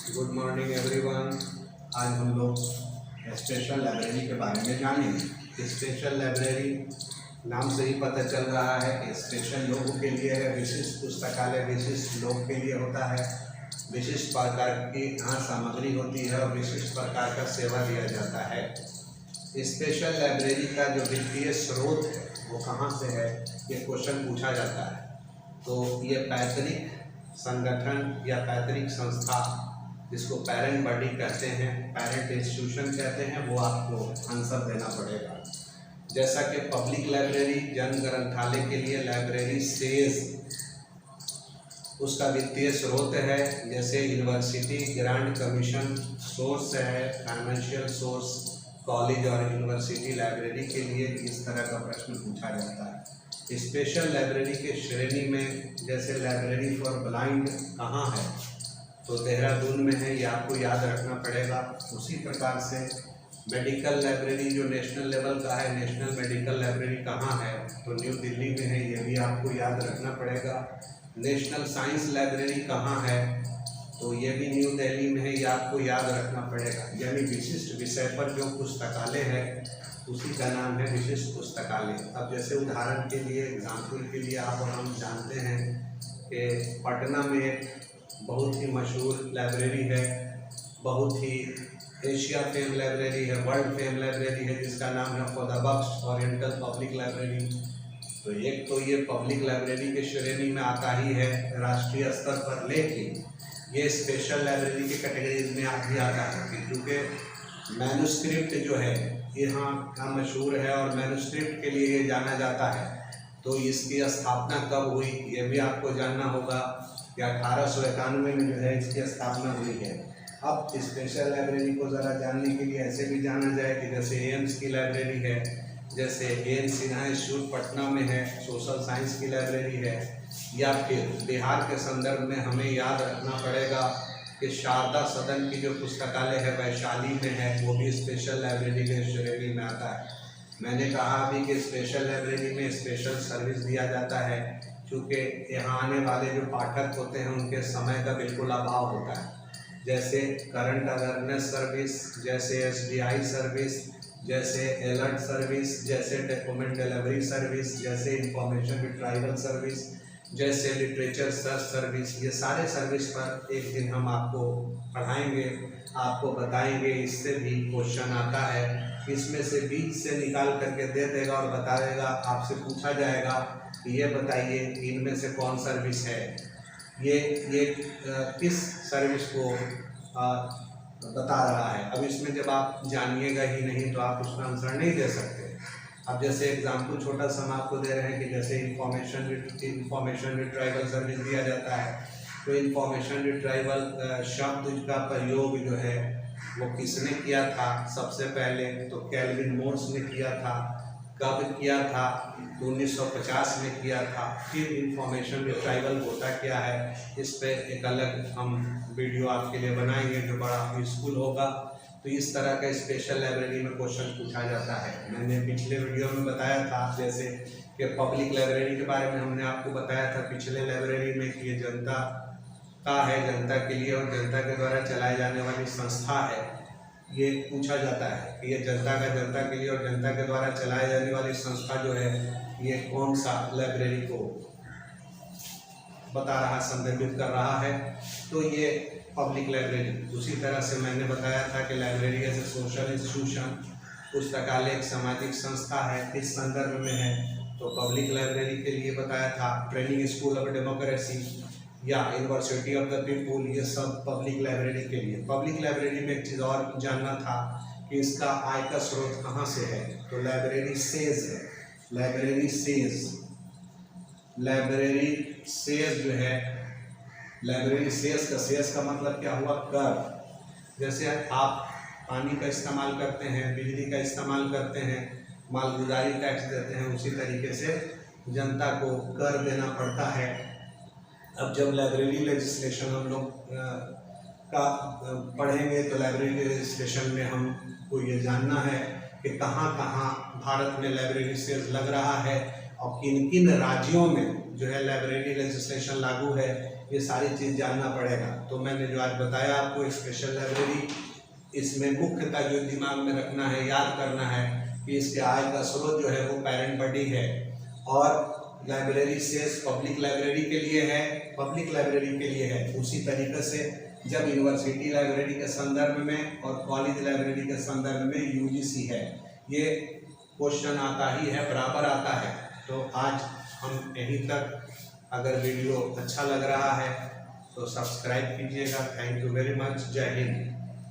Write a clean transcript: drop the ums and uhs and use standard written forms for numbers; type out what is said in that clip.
Good morning everyone. आज हम लोग स्पेशल लाइब्रेरी के बारे में जानेंगे। स्पेशल लाइब्रेरी नाम से ही पता चल रहा है कि स्पेशल लोगों के लिए है। विशिष्ट पुस्तकालय विशिष्ट लोग के लिए होता है। विशिष्ट प्रकार की यहाँ सामग्री होती है और विशिष्ट प्रकार का सेवा दिया जाता है। स्पेशल लाइब्रेरी का जो वित्तीय स्रोत है वो कहाँ से है, ये क्वेश्चन पूछा जाता है। तो ये पैतृक संगठन या पैतृक संस्था, जिसको पेरेंट बॉडी कहते हैं, पेरेंट इंस्टीट्यूशन कहते हैं, वो आपको आंसर देना पड़ेगा। जैसा कि पब्लिक लाइब्रेरी जन ग्रंथालय के लिए लाइब्रेरी सेज उसका वित्तीय स्रोत है। जैसे यूनिवर्सिटी ग्रांट कमीशन सोर्स है, फाइनेंशियल सोर्स कॉलेज और यूनिवर्सिटी लाइब्रेरी के लिए इस तरह का प्रश्न पूछा जाता है। स्पेशल लाइब्रेरी के श्रेणी में जैसे लाइब्रेरी फॉर ब्लाइंड कहाँ है, तो देहरादून में है, ये आपको याद रखना पड़ेगा। उसी प्रकार से मेडिकल लाइब्रेरी जो नेशनल लेवल का है, नेशनल मेडिकल लाइब्रेरी कहाँ है, तो न्यू दिल्ली में है, ये भी आपको याद रखना पड़ेगा। नेशनल साइंस लाइब्रेरी कहाँ है, तो ये भी न्यू दिल्ली में है, ये आपको याद रखना पड़ेगा। यानी विशिष्ट विषय पर जो पुस्तकालय है उसी का नाम है विशिष्ट पुस्तकालय। अब जैसे उदाहरण के लिए, एग्जाम्पल के लिए आप और हम जानते हैं कि पटना में एक बहुत ही मशहूर लाइब्रेरी है, बहुत ही एशिया फेम लाइब्रेरी है, वर्ल्ड फेम लाइब्रेरी है, जिसका नाम है खुदाबख्श ओरिएंटल पब्लिक लाइब्रेरी। तो एक तो ये पब्लिक लाइब्रेरी के श्रेणी में आता ही है राष्ट्रीय स्तर पर, लेकिन ये स्पेशल लाइब्रेरी के कैटेगरीज में भी आता है, क्योंकि मैन्युस्क्रिप्ट जो है यहाँ का मशहूर है और मैन्युस्क्रिप्ट के लिए ये जाना जाता है। तो इसकी स्थापना कब हुई ये भी आपको जानना होगा कि 1891 में जो है इसकी स्थापना हुई है। अब स्पेशल लाइब्रेरी को ज़रा जानने के लिए ऐसे भी जाना जाए कि जैसे एम्स की लाइब्रेरी है, जैसे एन सिन्हा इंस्टीट्यूट पटना में है, सोशल साइंस की लाइब्रेरी है, या फिर बिहार के संदर्भ में हमें याद रखना पड़ेगा कि शारदा सदन की जो पुस्तकालय है वैशाली में है, वो भी स्पेशल लाइब्रेरी के श्रेणी में आता है। मैंने कहा अभी कि स्पेशल लाइब्रेरी में स्पेशल सर्विस दिया जाता है, क्योंकि यहाँ आने वाले जो पाठक होते हैं उनके समय का बिल्कुल अभाव होता है। जैसे करंट अवेयरनेस सर्विस, जैसे SDI सर्विस, जैसे अलर्ट सर्विस, जैसे डॉक्यूमेंट डिलीवरी सर्विस, जैसे इंफॉर्मेशन रिट्राइवल सर्विस, जैसे लिटरेचर सर्च सर्विस, ये सारे सर्विस पर एक दिन हम आपको पढ़ाएंगे, आपको बताएंगे। इससे भी क्वेश्चन आता है, इसमें से बीच से निकाल करके दे देगा और बता देगा। आपसे पूछा जाएगा कि ये बताइए इनमें से कौन सर्विस है, ये किस सर्विस को बता रहा है। अब इसमें जब आप जानिएगा ही नहीं तो आप उसका आंसर नहीं दे सकते। अब जैसे एग्जाम्पल छोटा सा हम आपको दे रहे हैं कि जैसे इंफॉर्मेशन रिट्राइवल सर्विस दिया जाता है, तो इंफॉर्मेशन रिट्राइवल शब्द का प्रयोग जो है वो किसने किया था सबसे पहले, तो कैल्विन मोर्स ने किया था। कब किया था, तो 1950 में किया था। फिर इंफॉर्मेशन रिट्राइवल होता क्या है, इस पर एक अलग हम वीडियो आपके लिए बनाएंगे जो बड़ा यूजफुल होगा। तो इस तरह का स्पेशल लाइब्रेरी में क्वेश्चन पूछा जाता है। मैंने पिछले वीडियो में बताया था जैसे कि पब्लिक लाइब्रेरी के बारे में हमने आपको बताया था पिछले लाइब्रेरी में कि ये जनता का है, जनता के लिए और जनता के द्वारा चलाई जाने वाली संस्था है। ये पूछा जाता है कि ये जनता के लिए और जनता के द्वारा चलाई जाने वाली संस्था जो है ये कौन सा लाइब्रेरी को बता रहा, संदर्भित कर रहा है, तो ये पब्लिक लाइब्रेरी। उसी तरह से मैंने बताया था कि library as a social institution, पुस्तकालय एक सामाजिक संस्था है, इस संदर्भ में है। तो पब्लिक लाइब्रेरी के लिए बताया था ट्रेनिंग स्कूल ऑफ डेमोक्रेसी या यूनिवर्सिटी ऑफ द पीपुल, ये सब पब्लिक लाइब्रेरी के लिए। पब्लिक लाइब्रेरी में एक चीज़ और जानना था कि इसका आय का स्रोत कहाँ से है, तो लाइब्रेरी सेज है। लाइब्रेरी सेज जो है, लाइब्रेरी सेज का मतलब क्या हुआ, कर। जैसे आप पानी का इस्तेमाल करते हैं, बिजली का इस्तेमाल करते हैं, मालगुजारी टैक्स देते हैं, उसी तरीके से जनता को कर देना पड़ता है। अब जब लाइब्रेरी लेजिस्लेशन हम लोग का पढ़ेंगे तो लाइब्रेरी लेजिस्लेशन में हमको ये जानना है कि कहाँ कहाँ भारत में लाइब्रेरी सेज लग रहा है और किन किन राज्यों में जो है लाइब्रेरी लेजिस्लेशन लागू है, ये सारी चीज़ जानना पड़ेगा। तो मैंने जो आज बताया आपको स्पेशल लाइब्रेरी, इसमें मुख्यतः जो दिमाग में रखना है, याद करना है कि इसके आय का स्रोत जो है वो पेरेंट बॉडी है, और लाइब्रेरी शेष पब्लिक लाइब्रेरी के लिए है, पब्लिक लाइब्रेरी के लिए है। उसी तरीके से जब यूनिवर्सिटी लाइब्रेरी के संदर्भ में और कॉलेज लाइब्रेरी के संदर्भ में यूजीसी है, ये क्वेश्चन आता ही है, बराबर आता है। तो आज हम यहीं तक। अगर वीडियो अच्छा लग रहा है तो सब्सक्राइब कीजिएगा। Thank you very much. जय हिंद।